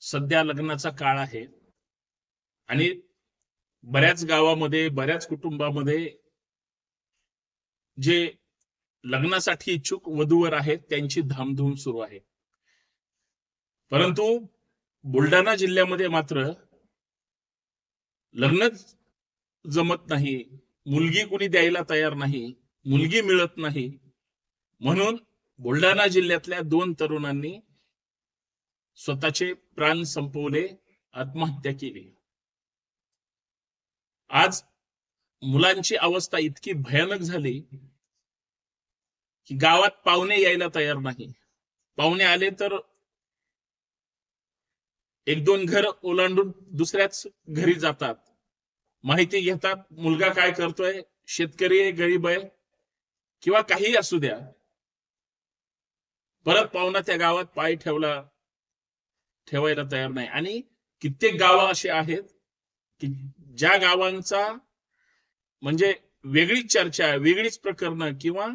सध्या लग्नाचा काळ आहे आणि बऱ्याच गावामध्ये, बऱ्याच कुटुंबामध्ये जे लग्नासाठी इच्छुक वधूवर आहेत त्यांची धामधूम सुरू आहे. परंतु बुलढाणा जिल्ह्यामध्ये मात्र लग्नच जमत नाही, मुलगी कुणी द्यायला तयार नाही, मुलगी मिळत नाही. म्हणून बुलढाणा जिल्ह्यातल्या 2 तरुणांनी स्वतःचे प्राण संपवले, आत्महत्या केली. आज मुलांची अवस्था इतकी भयानक झाली की गावात पाहुणे यायला तयार नाही. पाहुणे आले तर 1-2 घर ओलांडून दुसऱ्याच घरी जातात, माहिती घेतात मुलगा काय करतोय, शेतकरी आहे, गरीब आहे किंवा काही असू द्या. परत पाहुणा त्या गावात पाय ठेवायला तयार नाही. आणि कित्येक गावं अशी आहेत की ज्या गावांचा म्हणजे वेगळीच चर्चा, वेगळीच प्रकरणं किंवा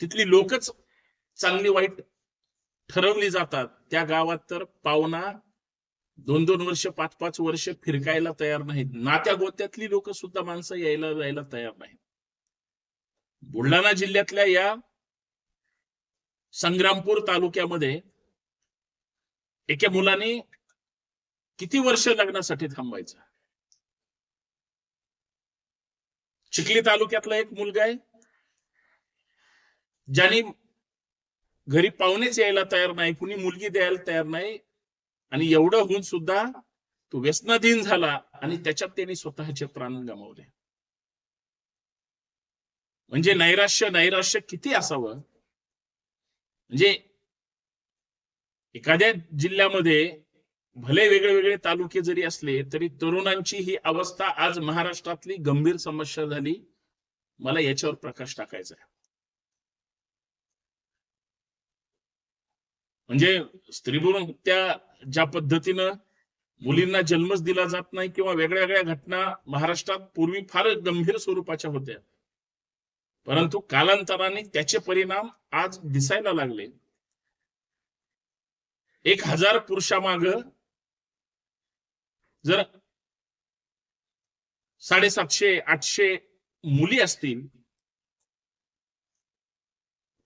तिथली लोकच चांगली वाईट ठरवली जातात, त्या गावात तर पाहुणा 2-2 वर्ष, 5-5 वर्ष फिरकायला तयार नाहीत. नात्या गोत्यातली लोक सुद्धा माणसं यायला जायला तयार नाहीत. बुलढाणा जिल्ह्यातल्या या संग्रामपूर तालुक्यामध्ये एका मुलाने किती वर्ष लग्नासाठी थांबायचं. चिखली तालुक्यातला एक मुलगा आहे ज्याने घरी पाहुणेच यायला तयार नाही, कुणी मुलगी द्यायला तयार नाही, आणि एवढं होऊन सुद्धा तो व्यसनाधीन झाला आणि त्याच्यात त्यांनी स्वतःचे प्राण गमावले. म्हणजे नैराश्य किती असावं. म्हणजे एखाद्या जिल्ह्यामध्ये भले वेगळे वेगळे तालुके जरी असले तरी तरुणांची ही अवस्था आज महाराष्ट्रातली गंभीर समस्या झाली. मला याच्यावर प्रकाश टाकायचा आहे. म्हणजे स्त्रीभ्रूण हत्या ज्या पद्धतीनं मुलींना जन्मच दिला जात नाही किंवा वेगळ्या वेगळ्या घटना महाराष्ट्रात पूर्वी फार गंभीर स्वरूपाच्या होत्या, परंतु कालांतराने त्याचे परिणाम आज दिसायला लागले. 1000 पुरुषामाग जर 750-800 मुली असतील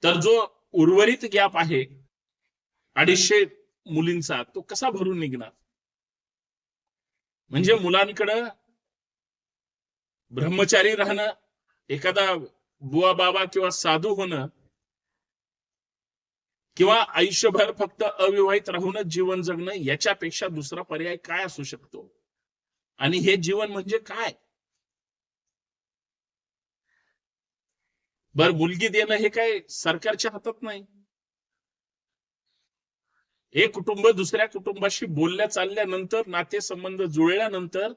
तर जो उर्वरित गॅप आहे 250 मुलींचा, तो कसा भरून निघणार. म्हणजे मुलांकडे ब्रह्मचारी राहणं, एखादा बुवा बाबा किंवा साधू होणं, किंवा आयुष्यभर फक्त अविवाहित राहूनच जीवन जगणं, याच्यापेक्षा दुसरा पर्याय काय असू शकतो. आणि हे जीवन म्हणजे काय. बर, मुलगी देणं हे काय सरकारच्या हातात नाही. एक कुटुंब दुसऱ्या कुटुंबाशी बोलल्या चालल्यानंतर, नातेसंबंध जुळल्यानंतर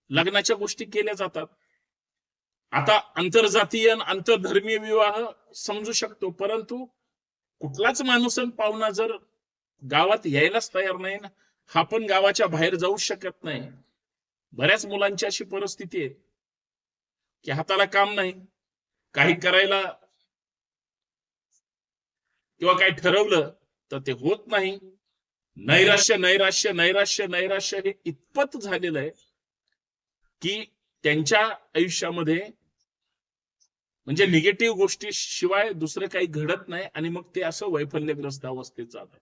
लग्नाच्या गोष्टी केल्या जातात. आता आंतरजातीय आंतरधर्मीय विवाह समजू शकतो, परंतु कुठलाच माणूस पाहुणा जर गावात यायलाच तयार नाही ना, हा पण गावाच्या बाहेर जाऊ शकत नाही. बऱ्याच मुलांची अशी परिस्थिती आहे की हाताला काम नाही, काही करायला किंवा काही ठरवलं तर ते होत नाही. नैराश्य हे इतपत झालेलं आहे की त्यांच्या आयुष्यामध्ये म्हणजे निगेटिव्ह गोष्टी शिवाय दुसरं काही घडत नाही, आणि मग ते असं वैफल्यग्रस्त अवस्थेत जातात.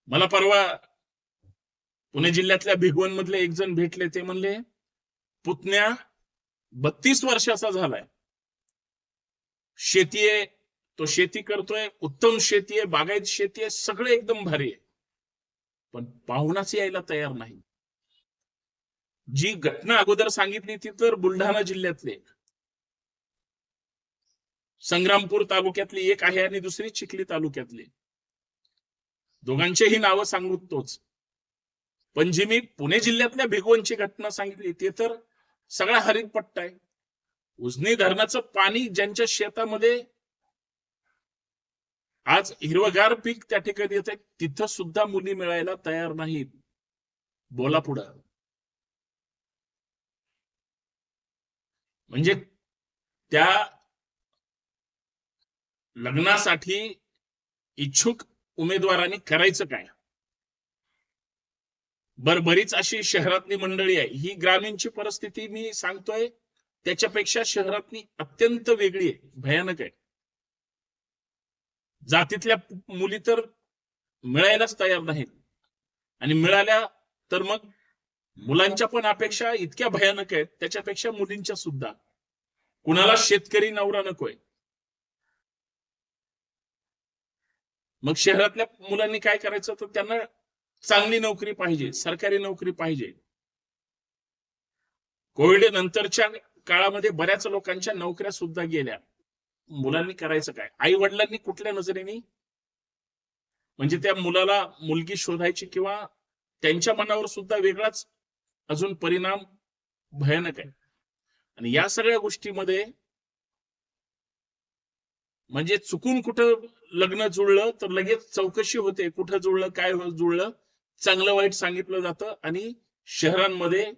मला परवा पुणे जिल्ह्यातल्या भिगवण मधले एक जण भेटले. ते म्हणले पुतण्या 32 वर्षाचा झालाय, शेती आहे, तो शेती करतोय, उत्तम शेती आहे, बागायत शेती आहे, सगळं एकदम भारी आहे, पण पाहुणाच यायला तयार नाही. जी घटना अगोदर सांगितली ती तर बुलढाणा जिल्ह्यातले संग्रामपूर तालुक्यातली एक आहे आणि दुसरी चिखली तालुक्यातली. दोघांचेही नावं सांगू तोच. पण जी मी पुणे जिल्ह्यातल्या भिगवणची घटना सांगितली ते तर सगळा हरित पट्टा आहे. उजनी धरणाचं पाणी ज्यांच्या शेतामध्ये आज हिरवगार पीक त्या ठिकाणी येत आहे, तिथं सुद्धा मुली मिळायला तयार नाहीत. बोला पुढं. म्हणजे त्या लग्नासाठी इच्छुक उमेदवारांनी करायचं काय? बरीच अशी शहरातली मंडळी आहे. ही ग्रामीणची परिस्थिती मी सांगतोय त्याच्यापेक्षा शहरातली अत्यंत वेगळी आहे, भयानक आहे. जातीतल्या मुली तर मिळायलाच तयार नाहीत, आणि मिळाल्या तर मग मुलांच्या पण अपेक्षा इतक्या भयानक आहेत, त्याच्यापेक्षा मुलींच्या सुद्धा. कुणाला शेतकरी नवरा नकोय. मग शहरातल्या मुलांनी काय करायचं, तर त्यांना चांगली नोकरी पाहिजे, सरकारी नोकरी पाहिजे. कोविड नंतरच्या काळामध्ये बऱ्याच लोकांच्या नोकऱ्या सुद्धा गेल्या. मुलांनी करायचं काय? आई वडिलांनी कुठल्या नजरेने म्हणजे त्या मुलाला मुलगी शोधायची, किंवा त्यांच्या मनावर सुद्धा वेगळाच अजून परिणाम भयानक आहे. आणि या सगळ्या गोष्टीमध्ये म्हणजे चुकून कुठं लग्न जुळलं तर लगेच चौकशी होते, कुठं जुळलं, काय जुळलं, चांगलं वाईट सांगितलं जातं, आणि शहरांमध्ये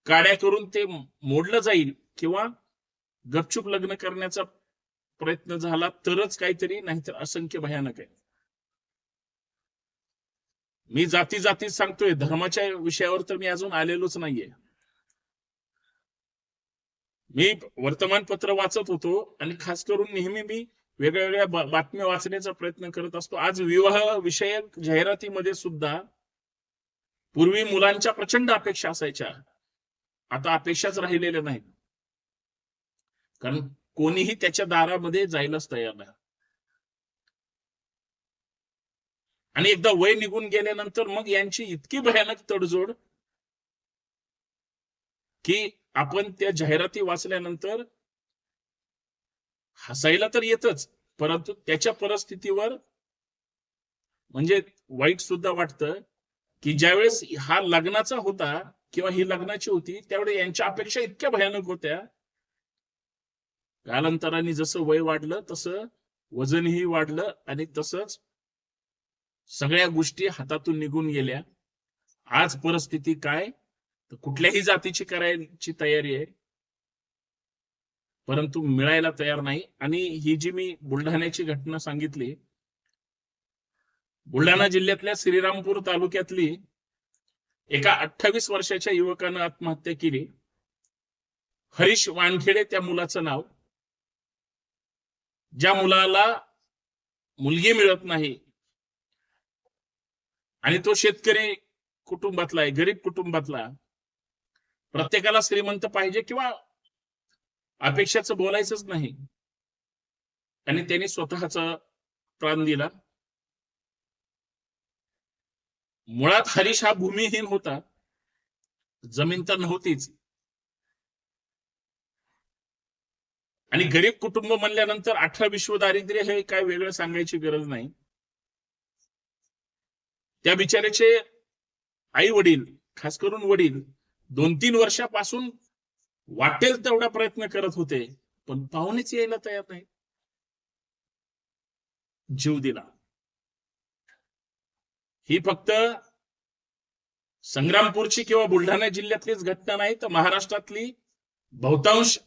काड्या करून ते मोडलं जाईल, किंवा गपचूप लग्न करण्याचा प्रयत्न झाला तरच काहीतरी, नाहीतर असंख्य भयानक आहे. मी जाती सांगतोय, धर्माच्या विषयावर तर मी अजून आलेलोच नाहीये. मी वर्तमानपत्र वाचत होतो, आणि खास करून नेहमी मी वेगवेगळ्या बातम्या वाचण्याचा प्रयत्न करत असतो. आज विवाह विषयक जाहिरातीमध्ये सुद्धा पूर्वी मुलांच्या प्रचंड अपेक्षा असायच्या, आता अपेक्षाच राहिलेल्या नाहीत, कारण कोणीही त्याच्या दारामध्ये जायलाच तयार नाही. आणि एकदा वय निघून गेल्यानंतर मग यांची इतकी भयानक तडजोड की आपण त्या जाहिराती वाचल्यानंतर हसायला तर येतच, परंतु त्याच्या परिस्थितीवर म्हणजे वाईट सुद्धा वाटतं की ज्यावेळेस हा लग्नाचा होता किंवा ही लग्नाची होती, त्यावेळेस यांच्या अपेक्षा इतक्या भयानक होत्या. कालांतराने जसं वय वाढलं तसं वजनही वाढलं, आणि तसंच सगळ्या गोष्टी हातातून निघून गेल्या. आज परिस्थिती काय, तर कुठल्याही जातीची करायची तयारी आहे, परंतु मिळायला तयार नाही. आणि ही जी मी बुलढाण्याची घटना सांगितली, बुलढाणा जिल्ह्यातल्या श्रीरामपूर तालुक्यातली एका 28 वर्षाच्या युवकानं आत्महत्या केली. हरीश वानखेडे त्या मुलाचं नाव. ज्या मुलाला मुलगी मिळत नाही, आणि तो शेतकरी कुटुंबातला आहे, गरीब कुटुंबातला. प्रत्येकाला श्रीमंत पाहिजे किंवा अपेक्षाचं बोलायचंच नाही, आणि त्यांनी स्वतःचा प्राण दिला. मुळात हरीश हा भूमिहीन होता, जमीन तर नव्हतीच, आणि गरीब कुटुंब म्हणल्यानंतर 18 विश्व दारिद्र्य हे काय वेगळं सांगायची गरज नाही. त्या बिचाऱ्याचे आई वडील, खास करून वडील, 2-3 वर्षापासून वाटेल तेवढा प्रयत्न करत होते, पण पाहुणेच यायला तयार नाही. जीव दिला. ही फक्त संग्रामपूरची किंवा बुलढाणा जिल्ह्यातलीच घटना नाही, तर महाराष्ट्रातली बहुतांश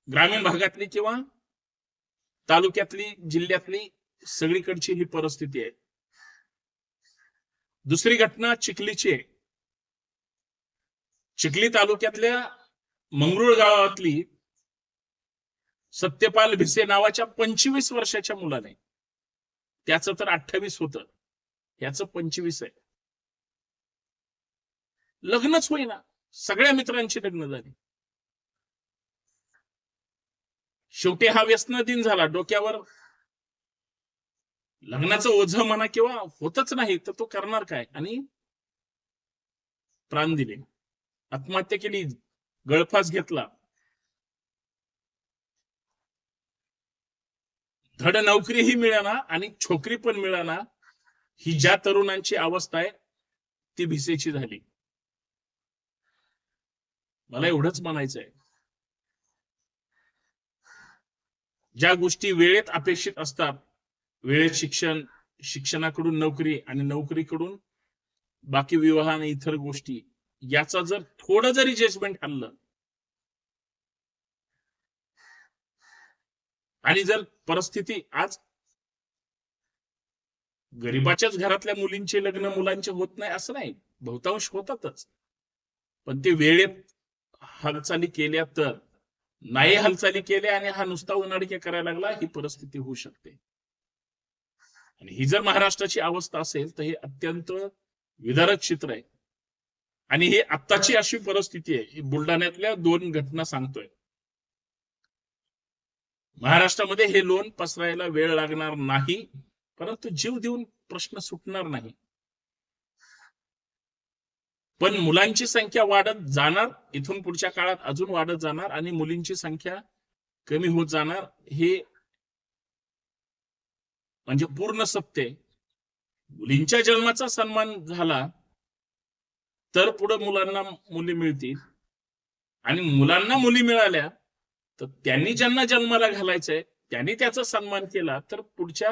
ग्रामीण भागातली किंवा तालुक्यातली, जिल्ह्यातली सगळीकडची ही परिस्थिती आहे. दुसरी घटना चिखलीची आहे. चिखली तालुक्यातल्या मंगरुळ गावातली सत्यपाल भिसे नावाच्या 25 वर्षाच्या मुलाने, त्याचं तर 28 होतं, याचं 25 आहे, लग्नच होईना. सगळ्या मित्रांची लग्न झाली. शेवटी हा व्यसन दिन झाला. डोक्यावर लग्नाचं ओझं म्हणा किंवा होतच नाही, तर तो करणार काय, आणि प्राण दिले, आत्महत्या केली, गळफास घेतला. धड नोकरीही मिळाना आणि छोकरी पण मिळाना. ही ज्या तरुणांची अवस्था आहे ती भिसेची झाली. मला एवढंच म्हणायचं आहे, ज्या गोष्टी वेळेत अपेक्षित असतात, वेळेत शिक्षण, शिक्षणाकडून नोकरी, आणि नोकरीकडून बाकी विवाह आणि इतर गोष्टी, याचा जर थोडं जरी जजमेंट आणलं आणि जर परिस्थिती आज गरिबाच्याच घरातल्या मुलींचे लग्न मुलांचे होत नाही असं नाही, बहुतांश होतातच, पण ते वेळेत हालचाली केल्या तर. नाही हालचाली केल्या आणि हा नुसता उन्हाळी करायला लागला, ही परिस्थिती होऊ शकते. आणि ही जर महाराष्ट्राची अवस्था असेल तर हे अत्यंत विदारक चित्र आहे. आणि ही आत्ताची अशी परिस्थिती आहे, ही बुलढाण्यातल्या 2 घटना सांगतोय. महाराष्ट्रामध्ये हे लोन पसरायला वेळ लागणार नाही, परंतु जीव देऊन प्रश्न सुटणार नाही. पण मुलांची संख्या वाढत जाणार, इथून पुढच्या काळात अजून वाढत जाणार आणि मुलींची संख्या कमी होत जाणार, हे म्हणजे पूर्ण सत्य आहे. मुलींच्या जन्माचा सन्मान झाला तर पुढे मुलांना मुली मिळतील, आणि मुलांना मुली मिळाल्या तर त्यांनी ज्यांना जन्माला घालायचंय त्यांनी त्याचा सन्मान केला तर पुढच्या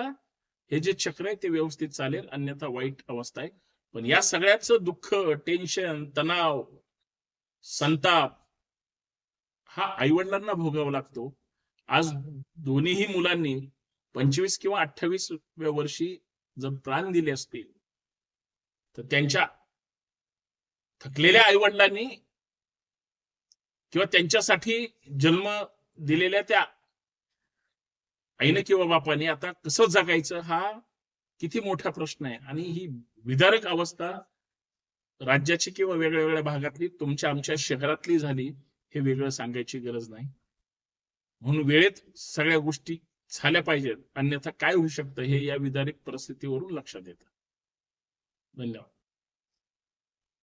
हे जे चक्र आहे ते व्यवस्थित चालेल, अन्यथा वाईट अवस्था आहे. पण या सगळ्याचं दुःख, टेन्शन, तणाव, संताप हा आईवडिलांना भोगावा लागतो. आज दोन्हीही मुलांनी 25 किंवा 28व्या वर्षी जर प्राण दिले असतील तर त्यांच्या थकलेल्या आईवडिलांनी किंवा त्यांच्यासाठी जन्म दिलेल्या त्या आईने किंवा बापाने आता कसं जगायचं हा किती मोठा प्रश्न आहे. आणि ही विदारक अवस्था राज्याची किंवा वेगळ्या वेगळ्या भागातली, तुमच्या आमच्या शहरातली झाली, हे वेगळं सांगायची गरज नाही. म्हणून वेळेत सगळ्या गोष्टी झाल्या पाहिजेत, अन्यथा काय होऊ शकतं हे या विदारक परिस्थितीवरून लक्षात येतं. धन्यवाद.